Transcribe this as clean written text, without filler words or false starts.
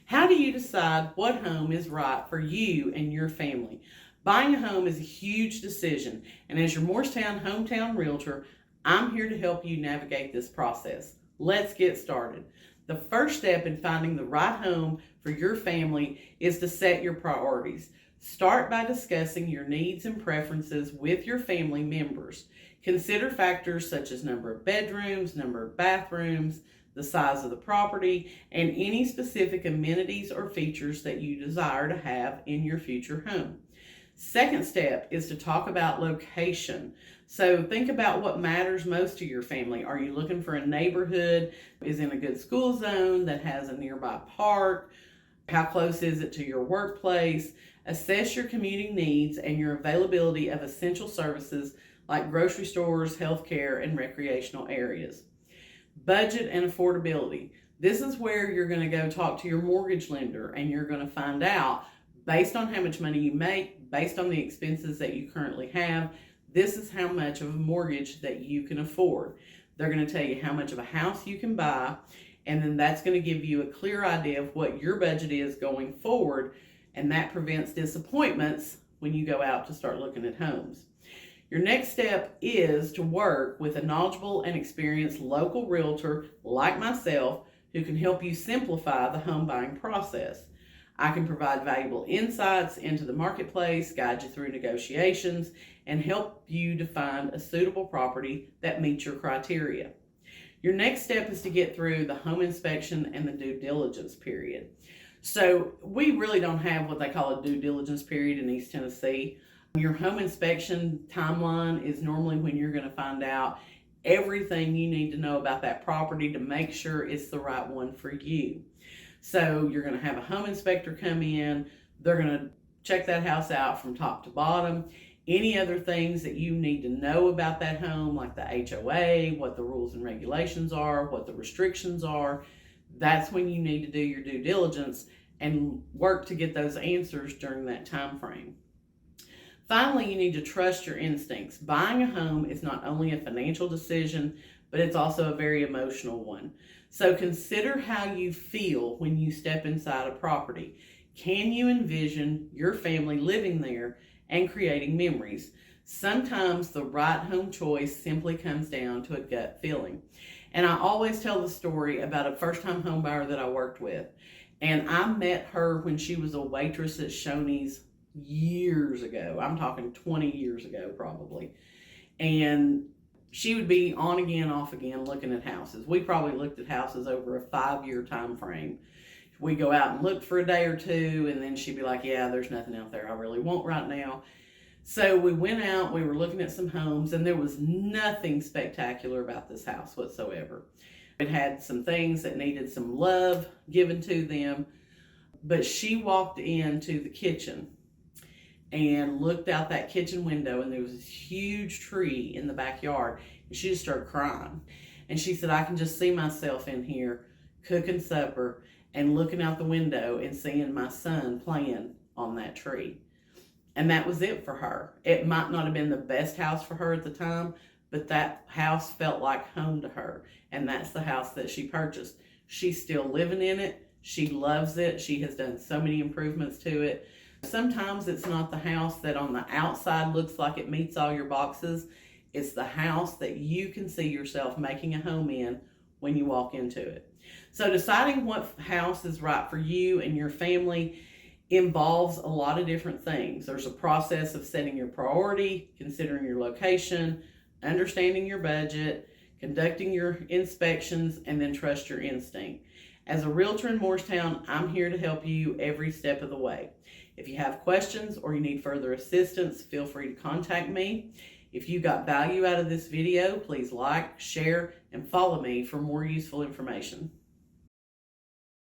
How do you decide what home is right for you and your family? Buying a home is a huge decision, and as your Morristown hometown realtor, I'm here to help you navigate this process. Let's get started. The first step in finding the right home for your family is to set your priorities. Start by discussing your needs and preferences with your family members. Consider factors such as number of bedrooms, number of bathrooms, the size of the property, and any specific amenities or features that you desire to have in your future home. Second step is to talk about location. So think about what matters most to your family. Are you looking for a neighborhood is in a good school zone that has a nearby park? How close is it to your workplace? Assess your commuting needs and your availability of essential services like grocery stores, healthcare, and recreational areas. Budget and affordability. This is where you're going to go talk to your mortgage lender and you're going to find out, based on how much money you make, based on the expenses that you currently have, this is how much of a mortgage that you can afford. They're going to tell you how much of a house you can buy, and then that's going to give you a clear idea of what your budget is going forward, and that prevents disappointments when you go out to start looking at homes. Your next step is to work with a knowledgeable and experienced local realtor like myself who can help you simplify the home buying process. I can provide valuable insights into the marketplace, guide you through negotiations, and help you to find a suitable property that meets your criteria. Your next step is to get through the home inspection and the due diligence period. So we really don't have what they call a due diligence period in East Tennessee. Your home inspection timeline is normally when you're going to find out everything you need to know about that property to make sure it's the right one for you. So you're going to have a home inspector come in. They're going to check that house out from top to bottom. Any other things that you need to know about that home, like the HOA, what the rules and regulations are, what the restrictions are, that's when you need to do your due diligence and work to get those answers during that time frame. Finally, you need to trust your instincts. Buying a home is not only a financial decision, but it's also a very emotional one. So consider how you feel when you step inside a property. Can you envision your family living there and creating memories? Sometimes the right home choice simply comes down to a gut feeling. And I always tell the story about a first-time home buyer that I worked with. And I met her when she was a waitress at Shoney's years ago. I'm talking 20 years ago probably. And she would be on again, off again, looking at houses. We probably looked at houses over a 5-year time frame. We go out and look for a day or two, and then she'd be like, yeah, there's nothing out there I really want right now. So we went out, we were looking at some homes, and there was nothing spectacular about this house whatsoever. It had some things that needed some love given to them, but she walked into the kitchen and looked out that kitchen window, and there was this huge tree in the backyard, and she just started crying. And she said, I can just see myself in here cooking supper and looking out the window and seeing my son playing on that tree. And that was it for her. It might not have been the best house for her at the time, but that house felt like home to her. And that's the house that she purchased. She's still living in it. She loves it. She has done so many improvements to it. Sometimes it's not the house that on the outside looks like it meets all your boxes. It's the house that you can see yourself making a home in when you walk into it. So deciding what house is right for you and your family involves a lot of different things. There's a process of setting your priority, considering your location, understanding your budget, conducting your inspections, and then trust your instinct. As a realtor in Morristown, I'm here to help you every step of the way. If you have questions or you need further assistance, feel free to contact me. If you got value out of this video, please like, share, and follow me for more useful information.